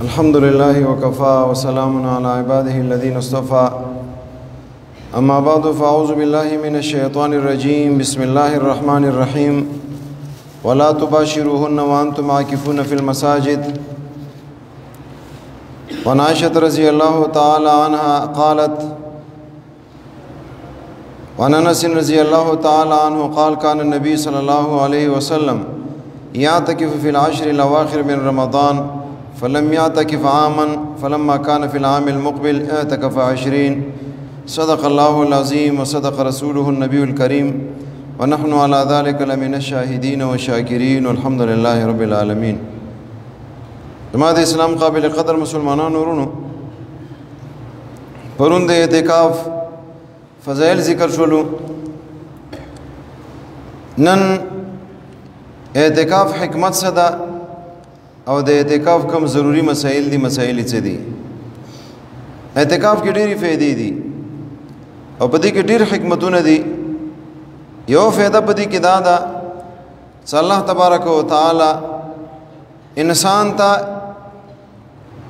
الحمد لله وكفى وسلام على عباده الذين اصطفى أما بعد فأعوذ بالله من الشيطان الرجيم بسم الله الرحمن الرحيم ولا تباشروهن وأنتم عاكفون في المساجد وعن عائشة رضي الله تعالى عنها قالت وعن أنس رضي الله تعالى عنه قال كان النبي صلى الله عليه وسلم يعتكف في العشر الأواخر من رمضان فلم يعتكف عاما فلما كان في العام المقبل اعتكف 20 صدق الله العظيم وصدق رسوله النبي الكريم ونحن على ذلك لمن الشاهدين والشاكرين والحمد لله رب العالمين. جماعت اسلام قابل قدر مسلمانان ورونو پرون د اعتکاف فضائل ذکر شولو. نن اعتکاف حکمت صدا او د اعتکاف کم ضروری مسائل دي څه دي. اعتکاف کې ډېری فائدې دي او په دې کې ډېر حکمتونه دي. یو فائدہ په دې کې دا ده چې الله تبارک و تعالی انسان ته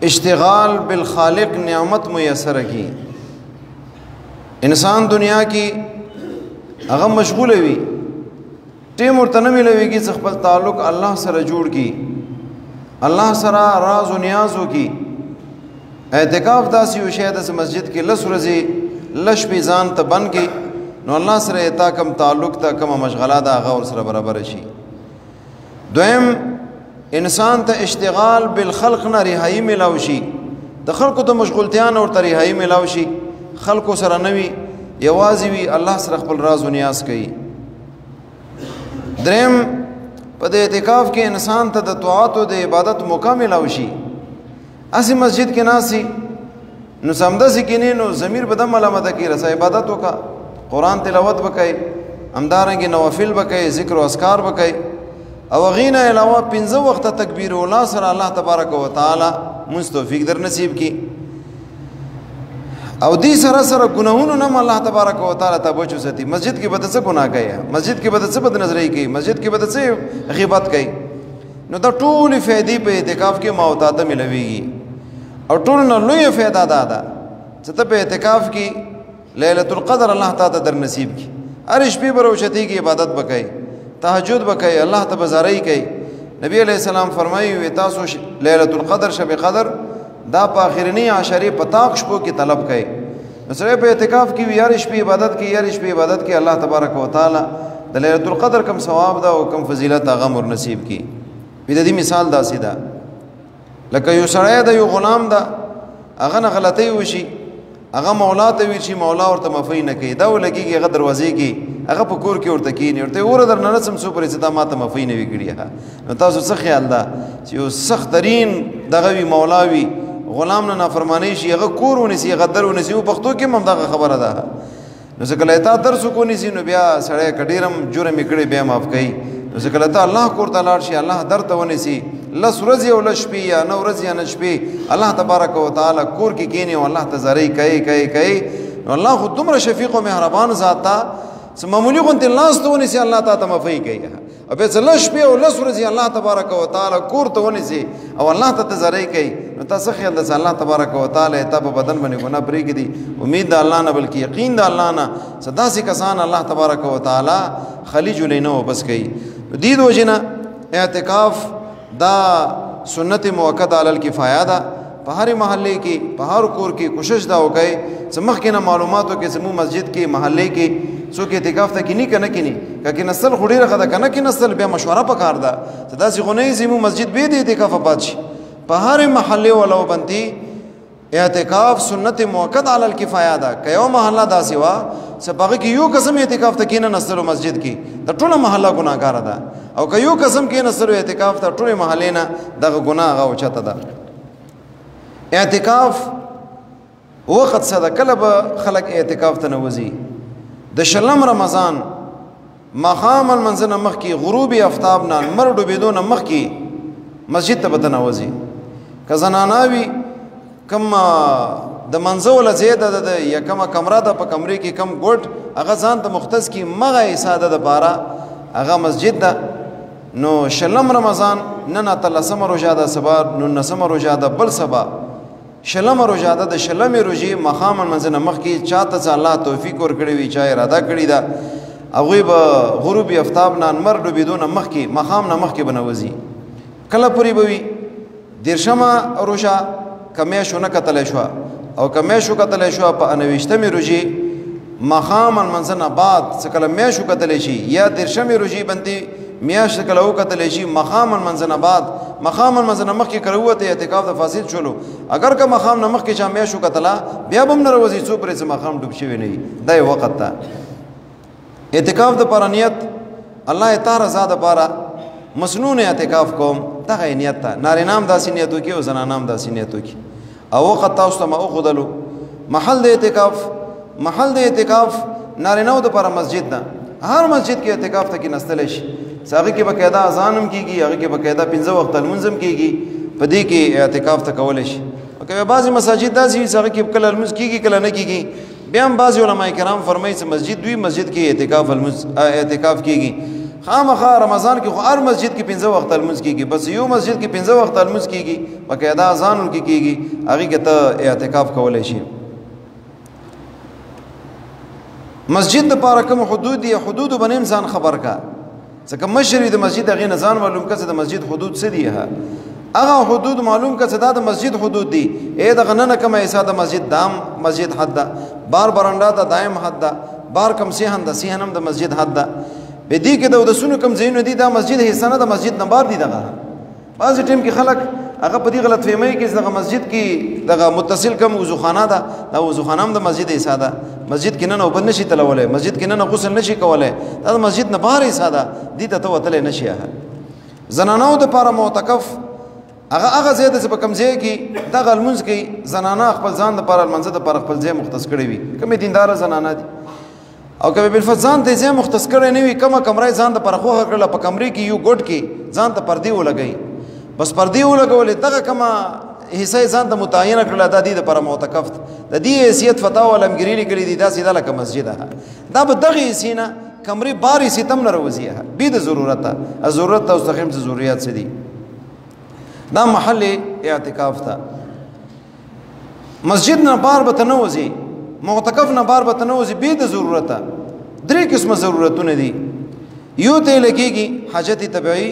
اشتغال بالخالق نعمت میسر کی. انسان دنیا کې هغه مشغول وي ټیم ورته نه ملويږي چې خپل تعلق الله سره جوړ کی، الله سره راز و نیاز وکي. اعتکاف داسې یو شی ده چې مسجد کې لس ورځې لش په ځان ته بند کې نو الله سره تا کم تعلق ته کم مشغله ده هغه ور سره برابر شي. دویم انسان ته اشتغال بالخلق نه رهایی ملاو شي، د خلقو ته مشغولتیا نه ورته رهایی ملاو شي، خلقو سره نوي یوازې وي الله سره خپل راز و نیاز کوي. دریم په د اعتکاف کې انسان ته د طاعت او د عبادت موقع ملاو شي. اسی مسجد کې ناسي نو سمداسي کې نه نو ضمیر به د ملامت کې رسا عبادت وکا، قرآن تلاوت وکای، همدارنګه نوافل وکای، ذکر او اذکار وکای او غینا علاوه 15 وخت تکبیر الله سره الله تبارک و تعالی مستوفیق در نصیب کی. او دې سره سره ګناهونو نه الله تبارک و تعالی ته بچو ساتي. مسجد کې بده څه ګناه کوي، مسجد کې بده څه بد نظرۍ کوي، مسجد کې بده څه غیبت کوي. نو دا ټول فائدې په اعتکاف کې ماوتاته ملويږي او ټول نه لوی فائدہ ده چې ته په اعتکاف کې ليله القدر الله تعالی در نصیب کی. هر شپه بروشتي کې عبادت وکړي، تهجد وکړي، الله ته بزارۍ کوي. نبی علیہ السلام فرمایي وي تاسو ليله القدر شب قدر دا په اخرنی عشرې پتاک شپو کې طلب کوي. نو سره په اعتکاف کې یار شپې عبادت کې الله تبارک و تعالی د ليله القدر کم ثواب ده او کم فضیلت هغه مر نصیب کی. د دې مثال داسې ده لکه یو سړی د یو غلام ده هغه نه غلطي وشي، هغه مولا ته وی شي، مولا ورته مفی نه کوي، دا ولګيږي هغه دروازې کې هغه په کور کې ورته کینی ورته ور در نه سم سو پرې صدا ماته مفی نه ویګړي. نو تاسو څه خیال ده چې یو سخت ترين دغه وی مولا وی غلام نه نافرمانی شي هغه کور ونسی غدر ونسی په پښتو کې هم دغه خبره ده. نو څنګه لایتا درس کو نسی نو بیا سړی کډیرم جرم کړي بیا معاف کوي. نو څنګه لایتا الله کور ته لاړ شي الله درته ونسی لس ورځې او لس شپې یا نو ورځې یا نشپې الله تبارک و تعالی کور کې کینی او الله تزاری کوي. نو الله خو دومره شفیق او مهربان ذات تا چې معمولی غونته لاس ته ونسی الله تعالی مفی کوي او به لس شپې او لس ورځې الله تبارک و تعالی کور ته ونسی او الله ته تزاری کوي. نو تاسو خیال ده الله تبارک و تعالی ته په بدن باندې ګناه پرې کړي. امید د الله نه بلکې یقین د الله نه صدا سي کسان الله تبارک و تعالی خلیج لینو بس کوي. دې دوجنه اعتکاف دا سنت موقت علی الکفایه ده. په هر محلے کې په هر کور کې کوشش دا وکړي چې مخکې نه معلوماتو کې سمو مسجد کې محلے کې څوک اعتکاف ته کینی کنه کینی که نسل خډیره خدا کنه کې نسل بیا مشوره پکار ده چې دا څنګه نه سمو مسجد به دې اعتکاف پات شي. په هر محلے ولو بنتي اعتکاف سنت موقت علی الکفایه ده. که یو محله داسې وا چې باغ کې یو قسم اعتکاف ته کینه نسل مسجد کې د ټوله محله ګناګار ده او که یو قسم کې نسل اعتکاف ته ټوله محلې نه دغه ګناه غو چته ده. اعتکاف وخت صدا کله به خلق اعتکاف ته نوځي د شلم رمضان مخام المنزل مخ کی غروب افتاب نه مر ډوبېدو نه مخ کی مسجد ته به نوځي. که زناناوي کم د منزول زیاده ده یا کم کمره ده په کمرې کې کم ګوټ هغه ځان ته مختص کی مغه ساده ده بارا هغه مسجد ده نو شلم رمضان نن اتلسمه روژه ده سبا 19مه روژه ده بل سبا شلمه روژه ده د شلمې روژې ماښام لمانځه نه مخکې چاته چې الله توفیق ورکړی وي چا اراده کړې ده هغوی به غروب افتاب نه لمر ډوبېدو نه مخکې ماښام نه مخکې به نوځي کله پورې به وي 30مه روژه که میاشت ونه کتلی شوه او که میاشت وکتلی شوه په 29مې روژې ماښام لمانځه نه بعد څه کله میاشت وکتلی شي یا 30مې روژې باندې میاشت کله وکتلی شي ماښام لمانځه نه بعد ماښام لمانځه نه مخکې که راووتی اعتکاف د فاسد شولو اگر که ماښام نه مخکې چا میاشت وکتله بیا به هم نه راوځي څو پرې چې ماښام ډوب شوی نه وي دا یې وخت ته اعتکاف دپاره نیت الله تا رضا دپاره مسنون اعتکاف کوم دغه یې نیت ته نارینه هم داسې نیت وکړي او زنانه هم داسې نیت وکړي او وخت تاسو ته ما وښودلو محل د اعتکاف نارینهو دپاره مسجد ده هر مسجد کې اعتکاف ته کېنستلی شي چې هغې کې باقاعده اذان هم کېږي هغې کې باقاعده 15 وخته لمونځ هم کېږي په دې کې اعتکاف ته کولی شي که بعضې مساجد داسې وي چې هغې کې کله لمونځ کېږي کله نه کېږي بیا هم بعضې علما کرام فرمایي چې مسجد دوی مسجد کې اعتکاف کېږي خامخا رمضان کې خو هر مسجد کې 15 وخته لمونځ کېږي بس یو مسجد کې 15 وخته لمونځ کېږي باقاعده اذان ورکې کېږي هغې کې ته اعتکاف کولی شي مسجد دپاره کوم حدود دي حدودو به نه ځان خبر کا ځکه مشر د مسجد هغې نه ځان معلوم که چې د مسجد حدود څه دي هغه حدود معلوم که چې دا د مسجد حدود دي دغه نه کومه حصه د مسجد دام مسجد حد ده بار برنډه ده دایم حد ده بار کم صحن ده صحن هم د مسجد حد ده په دې کې د اودسونو کم ځایونه دي دا مسجد حصه نه د مسجد نه بار دي دغه بعضې ټیم کې خلک هغه په دې غلط فهمۍ کې دغه مسجد کې دغه متصل کم وضوخانه ده دا وضوخانه هم د مسجد حصه ده مسجد کې نن اوبه نشي تلولی مسجد کې نن غسل نشي کولی دا د مسجد نه بهر حصه ده دې ته ته وتلی نشي زنانو دپاره معتکف هغه ځای ده چې په کوم ځای کې دغه لمونځ کوي زنانه خپل ځان دپاره لمانځه دپاره خپل ځای مختص کړی وي کومې دینداره زنانه دي او که بالفرض ځان ته ځای مختص کړی نه وي کومه کمره ځان دپاره خوښه کړله په کمرې کې یو ګوټ کې ځان ته پردې ولګوي بس پردې ولګولې دغه کومه حصه ځان ته متعینه کړله دا دې دپاره معتکف د دې حیثیت فتاوا علمګیري لیکلي دي داسې دا لکه مسجد دا به دغې حصې نه کمرې بار حصې ته هم نه راوځي بې د ضرورته ضرورت ته مستقیم څه ضروریات څه دي دا محل اعتکاف ته مسجد نه بار به ته نه وځي معتکف نه بار به ته نه وځي بې د ضرورته 3 قسمه ضرورتونه دي یو ته لګېږي حاجت طبیعي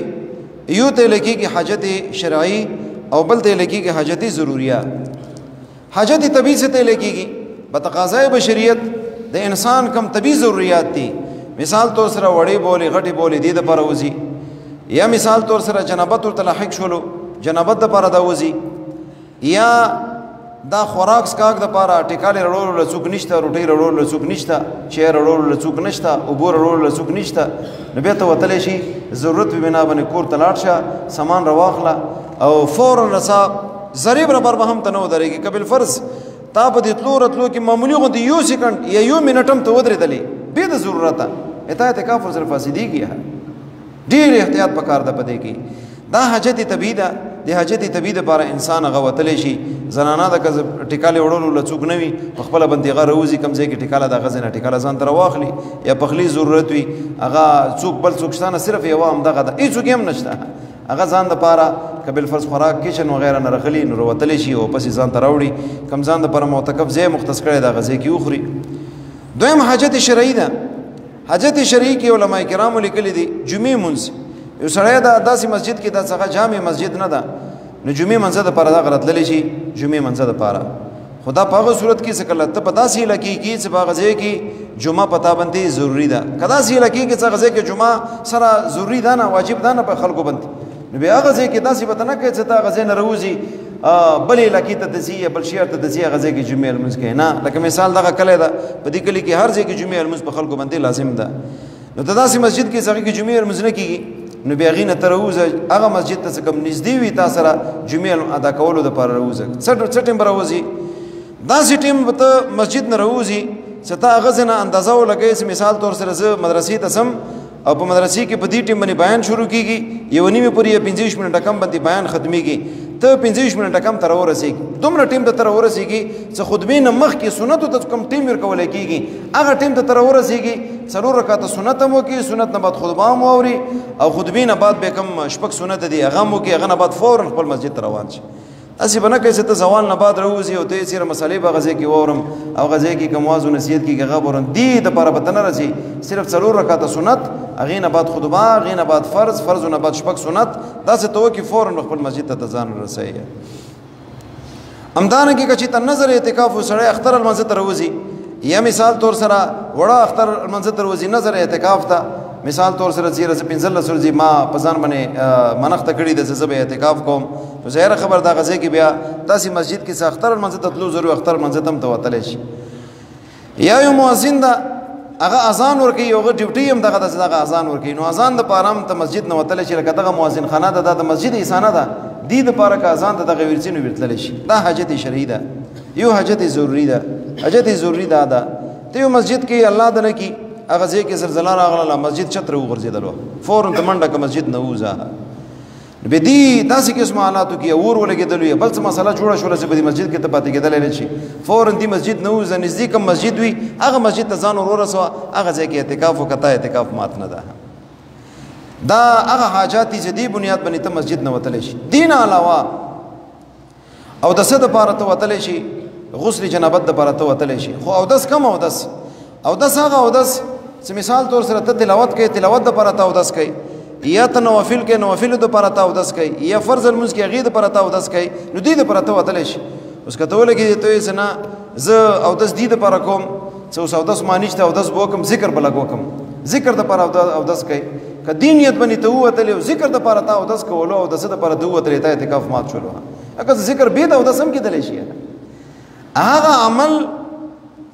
یو ته لګېږي حاجت شرعي او بل ته لګېږي حاجت ضروریه حاجت طبیعي څه ته لګېږي په تقاضای بشریت د انسان کم طبیعي ضروریات دي مثال طور سره وړې بولې غټې بولې دې دپاره وځي یا مثال طور سره جنابت ورته لاحق شولو جنابت دپاره دا وځي یا دا خوراک سکاک دپاره ټیکالې رړولو له څوک نشته روټۍ رړولو له څوک نشته چای رړولو له څوک نشته اوبو رړولو له څوک نشته نو بیا ته وتلی شي ضرورت په بنا باندې کور ته لاړ شه سامان راواخله او فورا رسا ضریب ربر به هم ته نه ودرېږي که بالفرض تا په دې تلو راتلو کې معمولي غوندې یو سیکنډ یا یو منټ هم ته ودرېدلې بې د ضرورته تا اعتکاف ورسره فاسدېږي ډېر احتیاط پکار ده په دې کې دا حاجت طبیعي ده د حاجت طبیعي دپاره انسان هغه وتلی شي زنانه ده که ټیکالې وړلو له څوک نه وي په خپله باندې هغه راوځي کوم ځای کې ټیکاله د هغه ځای نه ټیکاله ځان ته راواخلي یا پخلي ضرورت وي هغه څوک بل څوک شته نه صرف یوه همدغه ده هېڅوک یې هم نشته هغه ځان دپاره که بالفرض خوراک کچن وغیره نه راغلي نو راوتلی شي او پسې ځان ته راوړي کوم ځان دپاره معتکف ځای مختص کړی د هغه ځای کې وخوري دویم حاجت شرعي ده حاجت شرعي کې علما کرامو لیکلي دي جمعې مونځ یو سړی ده داسې مسجد کې دا څخه جامع مسجد نه ده نو جمعې منځه دپاره دا راتللی شي جمعې منځه دپاره خو دا په هغه صورت کې چې کله ته په داسې علاقې کې چې په هغه ځای کې جمعه په تا باندې ضروري ده که داسې علاقې کې چې هغه ځای کې جمعه سره ضروري ده نه واجب ده نه په خلکو باندې نو بیا هغه ځای کې داسې به ته نه کوې چې ته هغه ځای نه راوځي بلې علاقې ته ته ځي یا بل شهر ته ته ځي هغه ځای کې جمعې لمونځ کوې نه لکه مثال دغه کلی ده په دې کلي کې هر ځای کې جمعې لمونځ په خلکو باندې لازم ده نو ته داسې مسجد کې چې هغې کې جمعې لمونځ نه کېږي نو بیا هغې نه ته راوځه هغه مسجد ته چې کوم نږدې وي تا سره جمعې ادا کولو دپاره راوځه څه ټیم به راوځي داسې ټیم به ته مسجد نه راوځي چې ته هغه ځای نه اندازه ولګوې چې مثال طور سره زه مدرسې ته ځم او په مدرسې کې په دې ټیم باندې بیان شروع کېږي 1:30 پورې یا 25 منټه کم باندې بیان ختمېږي ته 25 منټه کم ته راورسېږي دومره ټیم ته راورسېږي چې خطبې نه مخکې سنتو ته کوم ټیم ورکولی کېږي هغه ټیم ته راورسېږي څلور رکعاته سنت هم وکړي سنت نه بعد خطبه هم واوري او خطبې نه بعد به کوم شپږ سنت دي هغه هم وکړي هغه نه بعد فوراً خپل مسجد ته روان شي اسی بنا کیسه ته زوال نه بعد راوځي او ته سره مسالې به غزه کې وورم او غزه کې کوم واز او نصیحت کې هغه ورن دي د پر پته نه راځي صرف څلور رکعاته سنت هغه نه بعد خطبه هغه نه بعد فرض نه بعد شپږ سنت دا څه ته وکړي فوراً خپل مسجد ته ځان رسوي امدان کې کچې ته نظر اعتکاف سره اختر المنزل ته راوځي یا مثال طور سره وړه اختر المنزل ته راوځي نظر اعتکاف ته مثال طور سره چې رس 15 سورځي ما پزان باندې منخت کړی د زبې اعتکاف کوم نو ظاهر خبر دا غزه کې بیا تاسو مسجد کې اختر المنزل ته تلو ضروري اختر المنزل ته وتل شي یا یو مؤذن دا هغه اذان ورکي یو ډیوټي هم دغه اذان ورکي نو اذان د پارام ته مسجد نه وتل شي لکه دغه مؤذن خانه ده د مسجد ایسانه ده دې د پاره کا اذان ته دغه ورڅینو ورتل شي دا حاجت شرعي ده یو حاجت ضروري ده حاجت ضروري ده ته مسجد کې الله دنه کې هغه ځای کې زلزلہ راغله مسجد چتر وغورځیدلو فورن ته منډه که مسجد نه وځه به دې داسې قسم حالاتو کې اور ولګېدلو یا بل څه مسله جوړه شوله چې په دې مسجد کې ته پاتې کېدلی نه شي فورن دې مسجد نه وځه نزدیک مسجد وي هغه مسجد ته ځان ور ورسوه هغه ځای کې اعتکاف وکړه اعتکاف مات نه ده دا هغه حاجات دي چې دې بنیاد باندې ته مسجد نه وتلی شي دین علاوه او د څه دپاره ته وتلی شي غسل جنابت دپاره ته وتلی شي خو اودس کم اودس هغه اودس چې مثال طور سره ته تلاوت کوي تلاوت دپاره ته اودس کوي یا ته نوافل کوي نوافلو دپاره ته اودس کوي یا فرض المنځ کې هغې دپاره ته اودس کوي نو دې دپاره ته وتلی شي اوس که ته ولګېدې ته وایې چې نه زه اودس دې دپاره کوم چې اوس اودس ما نشته اودس به وکړم ذکر به لږ وکړم ذکر دپاره اودس کوي که دې نیت باندې ته ووتلې او ذکر دپاره ته اودس کولو او د څه دپاره ته ووتلې ته اعتکاف مات شولو هغه ذکر بې د اودس هم کېدلی شي هغه عمل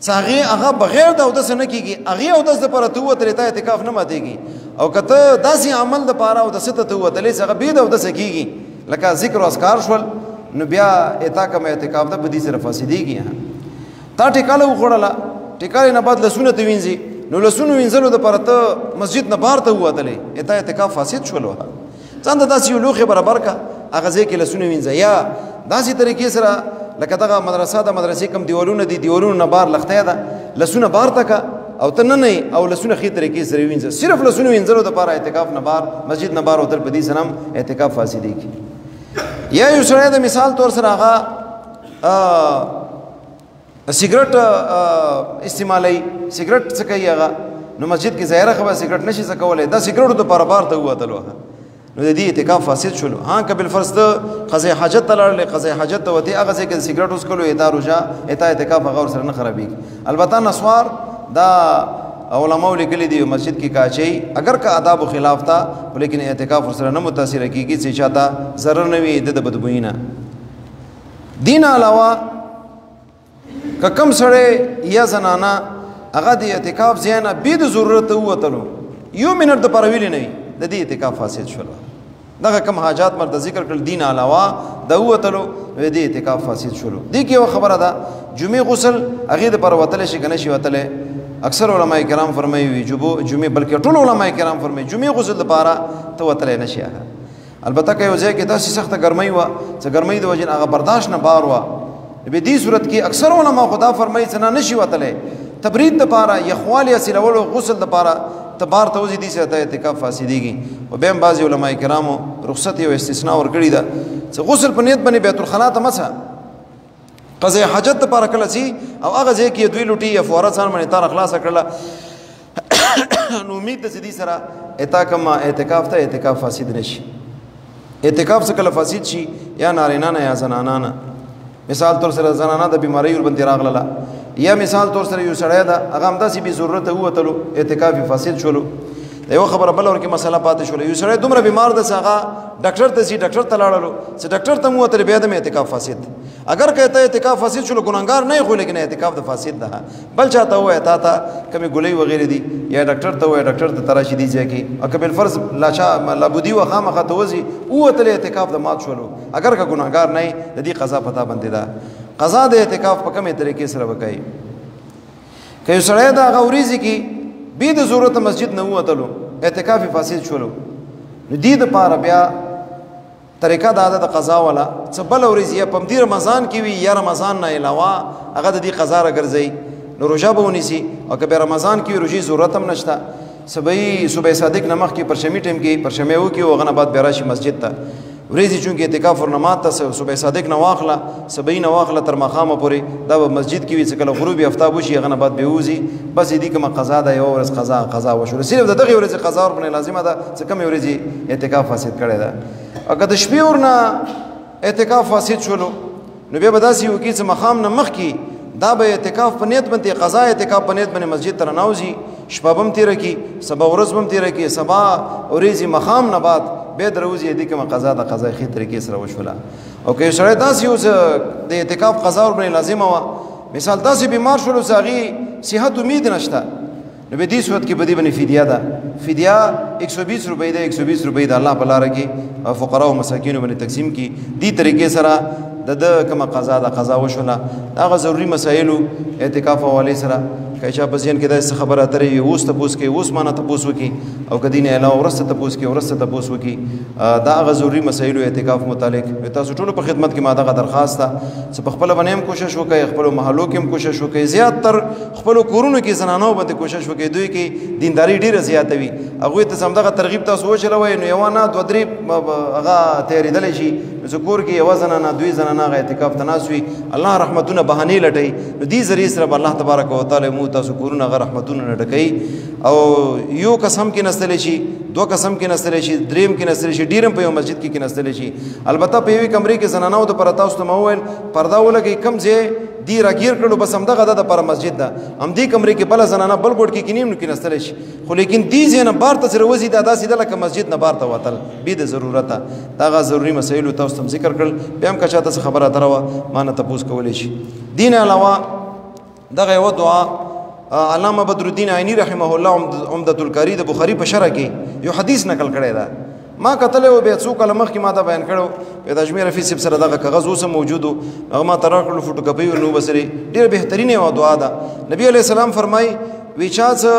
هغه بغیر د اودس نه کېږي هغې اودس دپاره ته ووتلې ته اعتکاف نه ماتېږي او که ته داسې عمل دپاره اودس ته ته ووتلې چې هغه بې د اودسه کېږي لکه ذکر او اذکار شول نو بیا اتا کوم اعتکاف ده په دې سره فاسدېږي تا ټیکاله وخوړله ټیکالې نه بعد لسونه ته وینځي نو لسونو وینځلو دپاره ته مسجد نه بهر ته ووتلې اتا اعتکاف فاسد شولو ځان ته داسې یو لوښې برابر که هغه ځای کې لسونه وینځه یا داسې طریقې سره لکه دغه مدرسه د مدرسې کوم دیوالونه دي دیوالونو نه بار لښتی ده لسونه بار ته که او ته نه او لسونه ښې طریقې سره وینځه صرف لسونه وینځلو دپاره اعتکاف نه بار مسجد نه بار وتل په دې سره هم اعتکاف فاسدېږي یا یو سړی د مثال طور سره هغه سګرټ استعمالوي سګرټ څه کوي هغه نو مسجد کې ظاهره خبره سګرټ نشي څه کولی دا سګرټو دپاره بار ته ووتلو نو د دې اعتکاف فاسد شولو ها که بالفرض ته قضای حاجت ته لاړلې قضای حاجت ته وتې هغه ځای کې د سګرټ وڅکلو اتا روژه اتا اعتکاف هغه ورسره نه خرابېږي البته نسوار دا علماء لیکلي دي مسجد کې کاچي اگر که آدابو خلاف تا لیکن اعتکاف ورسره نه متاثره کېږي چې چاته ضرر نه وي د بدبویي نه دین علاوه که کم سړی یا زنانه هغه د اعتکاف ځای نه بې د ضرورت ووتلو یو منټ دپاره ویلې نه وي د دې اعتکاف فاسد شولو دغه کم حاجات مرته ذکر کړل دین علاوه د ووتلو د دې اعتکاف فاسد شولو دې کې یوه خبره ده جمعې غسل هغې دپاره وتلی شي که نه شي وتلی اکثر علماء کرام فرمایي وي جمعې بلکې ټول علماء کرام فرمایي جمعې غسل دپاره ته وتلی نه شي البته که یو ځای کې داسې سخته ګرمۍ وه چې ګرمۍ د وجې نه هغه برداشت نه بار وه په دې صورت کې اکثر علما خدا فرمایي چې نه شي وتلی تبرید دپاره یخوالي حاصلولو غسل دپاره ته بار ته وځي دې سره ته اعتکاف فاسدېږي او بیا هم بعضې علما کرامو رخصت یو استثنا ورکړې ده چې غسل په نیت باندې بیت الخلا ته مه څه قضای حاجت دپاره کله ځي او هغه ځای کې دوی لوټي یا فواره ځان باندې تاره خلاصه کړله نو امید ده چې دې سره اتا کوم اعتکاف ته اعتکاف فاسد نه شي اعتکاف څه کله فاسد شي یا نارینه نه یا زنانه نه مثال طور سره زنانه د بیماری ورباندې راغله یا مثال طور سره یو سړی ده هغه همداسې بې ضرورته ووتلو اعتکاف یې فاسد شولو د یوه خبره بله ورکې مسله پاتې شوله یو سړی دومره بیمار ده چې هغه ډاکټر ته ځي ډاکټر ته لاړلو چې ډاکټر ته م ووتلې بیا د مې اعتکاف فاسد اگر که ته اعتکاف فاسد شولو ګناهګار نه یې خو لیکن اعتکاف د فاسد ده بل چا ته ووایه تا ته کمې ګولۍ وغیرې دي یا ډاکټر ته ووایه ډاکټر ته ته راشي دې ځای کې او که بالفرض لابودي وه خامخا ته وځي ووتلې اعتکاف د مات شولو اگر که ګناهګار نه یې د دې قضا پتا باندې ده قضا د اعتکاف په کومې طریقې سره به کوي که یو سړی د هغه ورځې کې بې د ضرورته مسجد نه ووتلو اعتکاف یې فاسد شولو نو دې دپاره بیا طریقه دا ده د قضا والا څه بله ورځ یا په همدې رمضان کې وي یا رمضان نه علاوه هغه د دې قضا راګرځوي نو روژه به ونیسي او که بیا رمضان کې روژې ضرورت هم نشته صبح صادق نه مخکې پرشمي ټایم کې پرشمي وکړي او هغه نه بعد بیا راشي مسجد ته ورځې چونکې اعتکاف ورنمات ته صبح صادق نه واخله صبح نه واخله تر ماښامه پورې دا به مسجد کې وي چې کله غروب افتاب وشي هغه نه بعد به وځي بس دې کومه قضا ده یوه ورځ قضا وشوله صرف د دغې ورځې قضا ورباندې لازمه ده چې کومې ورځې اعتکاف فاسد کړی ده او که د شپې ورنه اعتکاف فاسد شولو نو بیا به داسې وکړي چې ماښام نه مخکې دا به اعتکاف په نیت باندې قضا اعتکاف په نیت باندې مسجد ته رانوځي شپه به هم تېره کړي سبا ورځ به هم تېره کړي سبا ورځې ماښام نه بعد بیا دروځي دې کومه قضا د قضا ښې طریقې سره وشوله او که یو سړی داسې و چې د اعتکاف قضا ورباندې لازمه وه مثال داسې بیمار شولو چې هغې صحت امید نشته نو به دې صورت کې به دې باندې فدیه ده فدیه 120 روپۍ ده 120 روپۍ د الله په لاره کې فقراو او مساکینو باندې تقسیم کړي دې طریقې سره د کومه قضا ده قضا وشوله هغه ضروري مسایلو اعتکاف حوالې سره که چا په ذهن کې داسې خبره اترې وي اوس تپوس کوي اوس مانه تپوس وکړي او که دې نه علاوه وروسته تپوس کوي وروسته تپوس وکړي دا هغه ضروري مسایلو اعتکاف متعلق تاسو ټولو په خدمت کې ما دغه درخواست ده چې په خپله باندې هم کوشش وکړئ خپلو محلو کې هم کوشش وکړئ زیات تر خپلو کورونو کې زنانو باندې کوشش وکړئ دوی کې دینداري ډېره زیاته وي هغوی ته همدغه ترغیب تاسو وچلوئ نو یوه نه دوه درې هغه تیارېدلی شي نو چې کور کې یوه زنانه دوی زنانه هغه اعتکاف ته ناست وي الله رحمتونه بهانې لټوي نو دې ذریعې سره به الله تبارک وتعالی مو تاسو کورونه هغه رحمتونه نه ډکوي او یو قسم کې نستلی شي دوه قسم کې نستلی شي دریم کې نستلی شي ډېر هم په یو مسجد کې نستلی شي البته په یوې کمرې کې زنانو دپاره تاسو ته ما وویل پرده ولګئ کم ځای دی راګیر کړو بس همدغه ده دپاره مسجد ده همدې کمرې کې بله زنانه بل ګوټ کې کینیم نو کېنستلی شي خو لیکن دې ځای نه بار ته سره وځي دا داسې ده لکه مسجد نه بار ته وتل بې د ضرورته دا هغه ضروري مسایلو تاسو ته هم ذکر کړل بیا هم که چاته څه خبره اتره وه ما نه تپوس کولی شي دې نه علاوه دغه یوه دعا علامه بدرالدین عینی رحمه الله عمدة القاری د بخاري په شرح کې یو حدیث نقل کړی ده ما کتلی و بیا څو کاله مخکې ما ته بیان کړی بیا د اجمیر رفیع صاحب سره دغه کاغذ اوس هم موجود و هغه ما ته راکړلو فوټوکاپۍ ورنه وبسرې ډېره بهترینه یوه دعا ده نبي علیه السلام فرمایي وی چا څه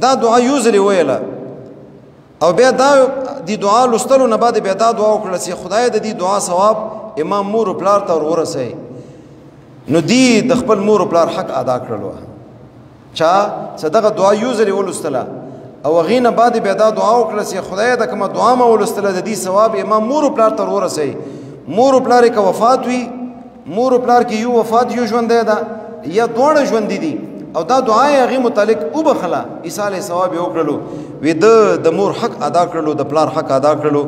دا دعا یو ځلې ویله او بیا دا د دعا لوستلو نه بعد بیا دا دعا وکړله چې خدای د دې دعا ثواب امام مور و پلار ته ور ورسوي نو دی د خپل مور و پلار حق ادا کړلو چا چې دغه دعا یو ځلې ولوستله او هغې نه بعد بیا دا دعا وکړله چې خدای د کومه دعا مه ولوستله د دې ثواب امام مور و پلار ته ور ورسوي مور و پلار یې که وفات وي مور و پلار کې یو وفات یو ژوندی ده یا دواړه ژوندي دي او دا دعا یې هغې متعلق وبخله ایصال ثواب یې وکړلو وی د مور حق ادا کړلو د پلار حق ادا کړلو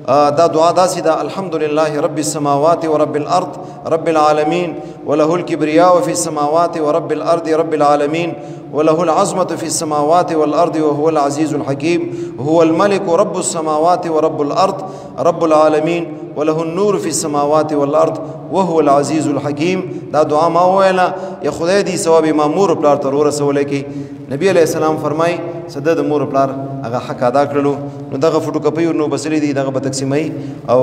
دا دعا داسې ده الحمد لله رب السماوات ورب الارض رب العالمين وله الكبرياء في السماوات ورب الارض رب العالمين وله العظمة في السماوات والأرض وهو العزيز الحكيم هو الملك رب السماوات ورب الأرض رب العالمين وله النور في السماوات والأرض وهو العزيز الحكيم دا دعا ما ویلا یا خدای دی ثواب ما مور پلار ته ورسولی کی نبی علیہ السلام فرمای صد د مور پلار هغه حق ادا کړلو نو دغه فوټوکاپۍ ورنو بسلی دی دغه به تقسیموي او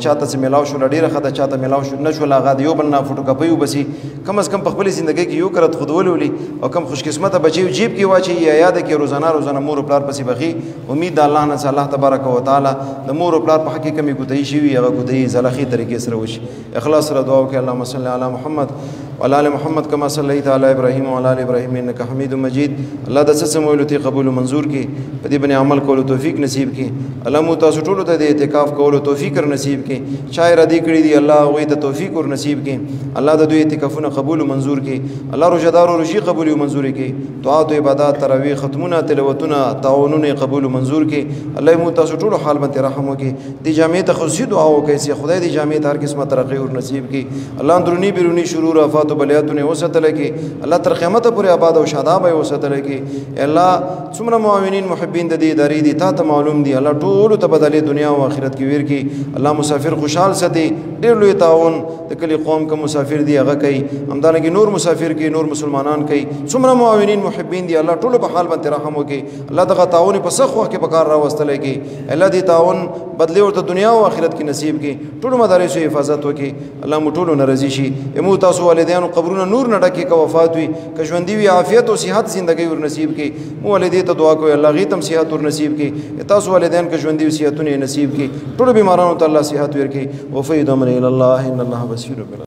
چاته چې میلاو شوله ډېره ښه ده چاته میلاو نه شوله هغه د یو بل نه فوټوکاپۍ وبسي کم از کم په خپلې زندګۍ کې یو کرت خود ولولي او کم خوشقسمته بچي جیب کې واچوي یا یاده کې روزانه مور پلار پسې بخي امید د الله نه چې الله تبارک وتعالی د مور پلار په حق کې کمې کوتاهي شوي هغه کوتاهي زلخي طریقې سره وشي اخلاص سره دعا وکړئ اللهم صل علی محمد وعلى ال محمد كما صليت على ابراهيم وعلى ال ابراهيم انك حميد مجيد الله د څه سمولتي قبول منظور کړي په دې باندې عمل کولو توفیق نصیب کړي الله مو تاسو ټول ته د اعتکاف کولو توفیق ور نصیب کړي چا را دي کړی دي الله غوي ته توفیق ور نصیب کړي الله د دوی اعتکافونه قبول منظور کړي الله روزدار او روزي قبول او منظور کړي دعا او عبادت تراویح ختمونه تلاوتونه تعاونونه قبول منظور کړي الله مو تاسو ټول حال باندې رحم وکړي دې جامع ته خصوصي دعا وکړي چې خدای دې جامع ته هر قسمه ترقی ور نصیب کړي الله اندرونی بیرونی شرور افات و بلیاتونه وساتل کی الله تر قیامت پورې آباد او شاداب وساتل کی الله څومره معاونین محبین د دې ادارې دي تا ته معلوم دي الله ټول ته بدلې دنیا او آخرت کې ویر کی الله مسافر خوشحال ساتي ډېر لوی تعاون د کلی قوم کا مسافر دی هغه کوي همدارنګه نور مسافر کې نور مسلمانان کوي څومره معاونین محبین دي الله ټول په حال باندې رحم وکړي الله دغه تعاون په سخت وخت کې په کار راوستل کی الله دې تعاون بدلی ورته دنیا او آخرت کې نصیب کړي ټول مدارس حفاظت وکړي الله مو ټول ناراضي شي امو تاسو والدینو قبرونه نور نه ډکې که وفات وي که ژوندي وي عافیت او صحت زندګۍ ور نصیب کړي مو والدې ته دعا کوئ الله هغې ته هم صحت ور نصیب کړي تاسو والدین که ژوندي وي صحتونه یې نصیب کړي ټولو بیمارانو ته الله صحت ورکړي وفید امر الی الله ان الله بصیر